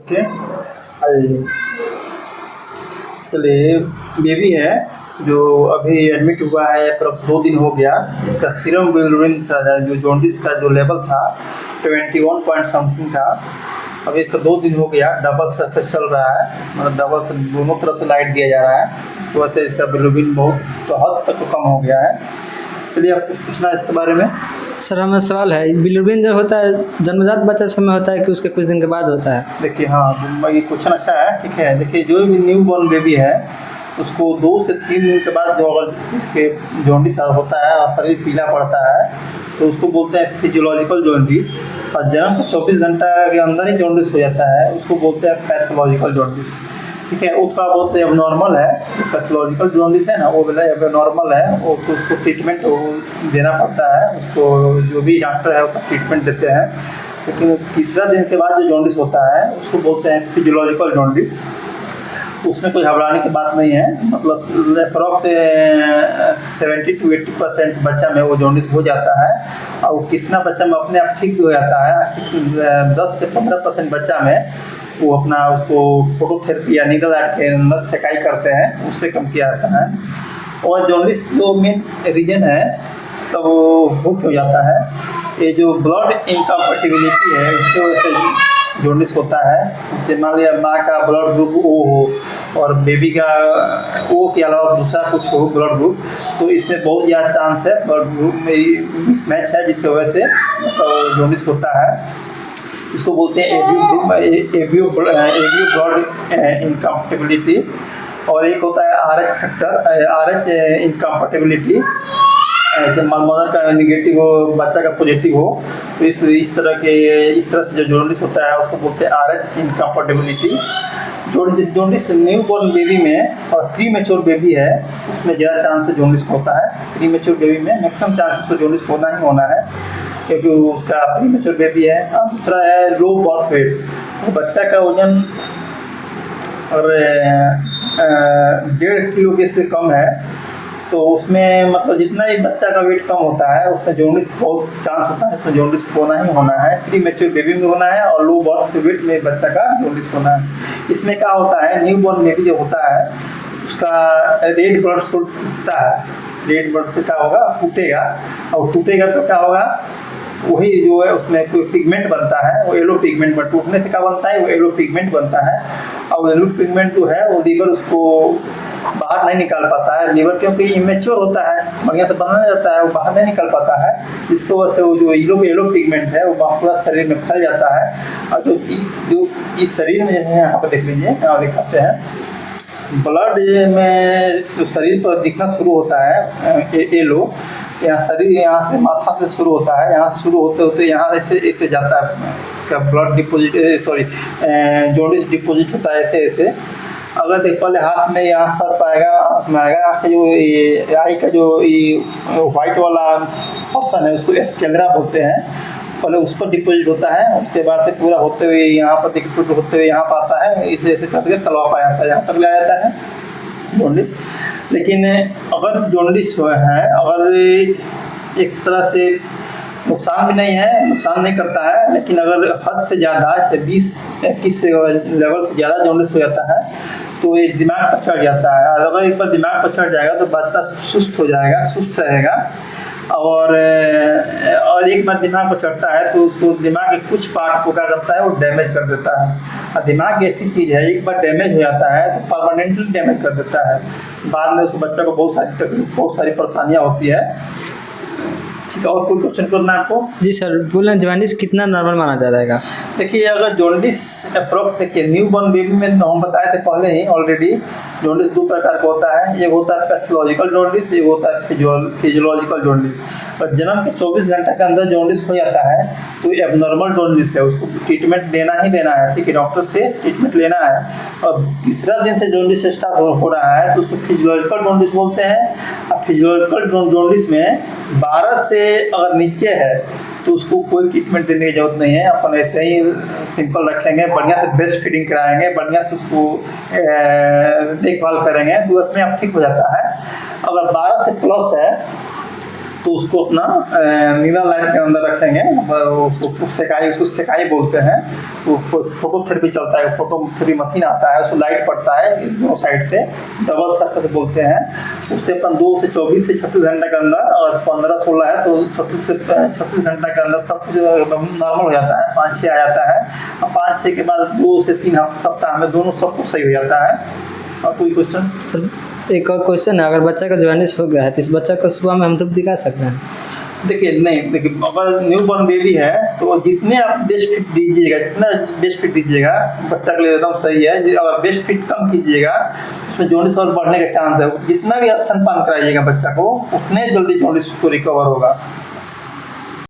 Okay. चलिए, baby है जो अभी एडमिट हुआ है पर 2 दिन हो गया। इसका सीरम बिलिरुबिन था, जो जॉन्डिस का जो लेवल था 21 पॉइंट समथिंग था। अभी इसका 2 दिन हो गया, डबल से चल रहा है, मतलब डबल से दोनों तरफ से लाइट दिया जा रहा है। इसकी वजह से इसका बिलिरुबिन बहुत हद तक कम हो गया है। चलिए, आप कुछ पूछना है इसके बारे में। सर हमारा सवाल है, बिलिरुबिन जो होता है जन्मजात बच्चा समय होता है कि उसके कुछ दिन के बाद होता है? देखिए, हाँ, ये क्वेश्चन अच्छा है। ठीक है, देखिए, जो भी न्यू बॉर्न बेबी है उसको 2 से 3 दिन के बाद जो अगर इसके जॉन्डिस होता है और शरीर पीला पड़ता है तो उसको बोलते हैं फिजियोलॉजिकल जॉन्डिस। और जन्म के 24 घंटा के अंदर ही जॉन्डिस हो जाता है, उसको बोलते हैं पैथोलॉजिकल जॉन्डिस। ठीक है, वो थोड़ा बहुत अब नॉर्मल है। पैथोलॉजिकल जॉन्डिस है ना, वो बोला अब नॉर्मल है, वो तो उसको ट्रीटमेंट देना पड़ता है। उसको जो भी डॉक्टर है उसका ट्रीटमेंट देते हैं। लेकिन तीसरा दिन के बाद जो जॉन्डिस होता है उसको बोलते हैं फिजियोलॉजिकल जॉन्डिस। उसमें कोई घबराने की बात नहीं है, मतलब अप्रॉक्स 70 to 80% बच्चा में वो जॉन्डिस हो जाता है। और कितना बच्चा में अपने आप ठीक हो जाता है, 10 से 15% बच्चा में वो अपना उसको फोटोथेरेपी या नीडल के अंदर सेकाई करते हैं, उससे कम किया जाता है। और जॉन्डिस जो मेन रीजन है तब वो हो क्यों जाता है, ये जो ब्लड इनकम्पैटिबिलिटी है उसकी वजह से जॉन्डिस होता है। जैसे मान लिया माँ का ब्लड ग्रुप O हो और बेबी का O के अलावा दूसरा कुछ हो ब्लड ग्रुप, तो इसमें बहुत ज़्यादा चांस है ब्लड ग्रुप में मिसमैच है, जिसकी वजह से मतलब जॉन्डिस होता है। इसको बोलते हैं एवियो ब्लड इनकम्पैटिबिलिटी। और एक होता है RH factor, RH incompatibility. Mother का नेगेटिव हो, बच्चा का पॉजिटिव हो, तो इस तरह से जो जॉन्डिस होता है उसको बोलते हैं RH incompatibility. Jaundice new born baby में और प्री मेच्योर बेबी है उसमें ज़्यादा चांस जॉन्डिस होता है। प्री मेच्योर बेबी में मैक्सिमम चांसेस जॉन्डिस होना ही होना है, क्योंकि उसका प्री मेच्योर बेबी है। और दूसरा है लो बर्थ वेट, तो बच्चा का वजन और 1.5 किलो के से कम है, तो उसमें मतलब जितना ही बच्चा का वेट कम होता है उसमें जॉन्डिस बहुत चांस होता है, उसमें जॉन्डिस होना ही होना है। प्री मेच्योर बेबी में होना है और लो बर्थ वेट में बच्चा का जॉन्डिस होना है। इसमें क्या होता है, न्यू बॉर्न बेबी जो होता है उसका रेड ब्लड सेल टूटता है। रेड ब्लड सेल क्या होगा, टूटेगा, और टूटेगा तो क्या होगा, वही जो है उसमें कोई पिगमेंट बनता है, वो येलो पिगमेंट, बट टूटने से क्या बनता है, वो येलो पिगमेंट बनता है। और येलो पिगमेंट जो है वो लीवर उसको बाहर नहीं निकाल पाता है। लीवर क्योंकि इमेच्योर होता है, बढ़िया से बना नहीं रहता है, वो बाहर नहीं निकल पाता है। इसकी वजह से वो जो येलो पिगमेंट है वो पूरा शरीर में फैल जाता है। और जो इस शरीर में जैसे यहाँ पर देख लीजिए, यहाँ दिखाते हैं ब्लड में जो शरीर पर दिखना शुरू होता है येलो, यहाँ शरीर यहाँ से माथा से शुरू होता है, यहाँ शुरू होते होते यहाँ ऐसे जाता है, इसका ब्लड डिपोजिट जॉन्डिस डिपोजिट होता है ऐसे। अगर देख पहले हाथ में यहाँ सर पाएगा, आँख में आएगा, आँख का जो ये आई का जो ये वाइट वाला ऑप्शन है उसको स्क्लेरा बोलते हैं। पहले उस पर डिपोजिट होता है, उसके बाद से पूरा होते हुए यहाँ पर डिपोजिट होते हुए यहाँ पर आता है, इसे ऐसे करके तलवा पाया जाता है, यहाँ तक ले जाता है जॉन्डिस। लेकिन अगर जॉन्डिस है, अगर एक तरह से नुकसान भी नहीं है, नुकसान नहीं करता है, लेकिन अगर हद से ज़्यादा 20-21 लेवल से ज़्यादा जॉन्डिस हो जाता है तो ये दिमाग पर चढ़ जाता है। अगर एक बार दिमाग पर चढ़ जाएगा तो बच्चा सुस्त हो जाएगा, सुस्त रहेगा। और एक बार दिमाग पर चढ़ता है तो उसको दिमाग के कुछ पार्ट को क्या करता है, वो डैमेज कर देता है। और दिमाग ऐसी चीज़ है, एक बार डैमेज हो जाता है तो परमानेंटली डैमेज कर देता है। बाद में उस बच्चे को बहुत सारी तकलीफ, बहुत सारी परेशानियाँ होती है। ठीक है, और कोई क्वेश्चन करना है आपको? जी सर, बोला जॉन्डिस कितना नॉर्मल माना जाएगा? देखिए, अगर जॉन्डिस अप्रॉक्स, देखिए न्यू बॉर्न बेबी में हम बताए थे पहले ही ऑलरेडी, जॉन्डिस 2 प्रकार का होता है। एक होता है पैथोलॉजिकल जॉन्डिस, एक होता है फिजियोलॉजिकल जॉन्डिस। और जन्म के 24 घंटे के अंदर जॉन्डिस हो जाता है तो ये एबनॉर्मल जॉन्डिस है, उसको ट्रीटमेंट देना ही देना है। ठीक है, डॉक्टर से ट्रीटमेंट लेना है। और तीसरा दिन से जॉन्डिस स्टार्ट हो रहा है तो उसको फिजियोलॉजिकल जॉन्डिस बोलते हैं। और फिजियोलॉजिकल जॉन्डिस में 12 से अगर नीचे है तो उसको कोई ट्रीटमेंट देने की जरूरत नहीं है, अपन ऐसे ही सिंपल रखेंगे, बढ़िया से ब्रेस्ट फीडिंग कराएंगे, बढ़िया से उसको देखभाल करेंगे तो अपने आप ठीक हो जाता है। अगर 12 से प्लस है तो उसको अपना नीला लाइट के अंदर रखेंगे, उसको सेकाई बोलते हैं। वो फोटोथेरेपी चलता है, फोटोथेरेपी मशीन आता है, उसको लाइट पड़ता है दोनों साइड से, डबल सर्किट बोलते हैं। उससे अपन 2 से 24 से 36 घंटे के अंदर, और 15-16 है तो 36 घंटे के अंदर सब कुछ नॉर्मल हो जाता है, 5-6 आ जाता है। और 5-6 के बाद 2 से 3 सप्ताह में दोनों सब कुछ सही हो जाता है। और कोई क्वेश्चन? सर एक और क्वेश्चन है, अगर बच्चा का जॉन्डिस हो गया है तो इस बच्चा को सुबह में हम धूप दिखा सकते हैं? देखिए अगर न्यू बॉर्न बेबी है तो जितने आप बेस्ट फिट दीजिएगा, जितना बेस्ट फिट दीजिएगा बच्चा के लिए एकदम सही है। अगर बेस्ट फिट कम कीजिएगा उसमें जॉन्डिस और बढ़ने का चांस है। जितना भी स्तनपान कराइएगा बच्चा को, उतने जल्दी जॉन्डिस को रिकवर होगा।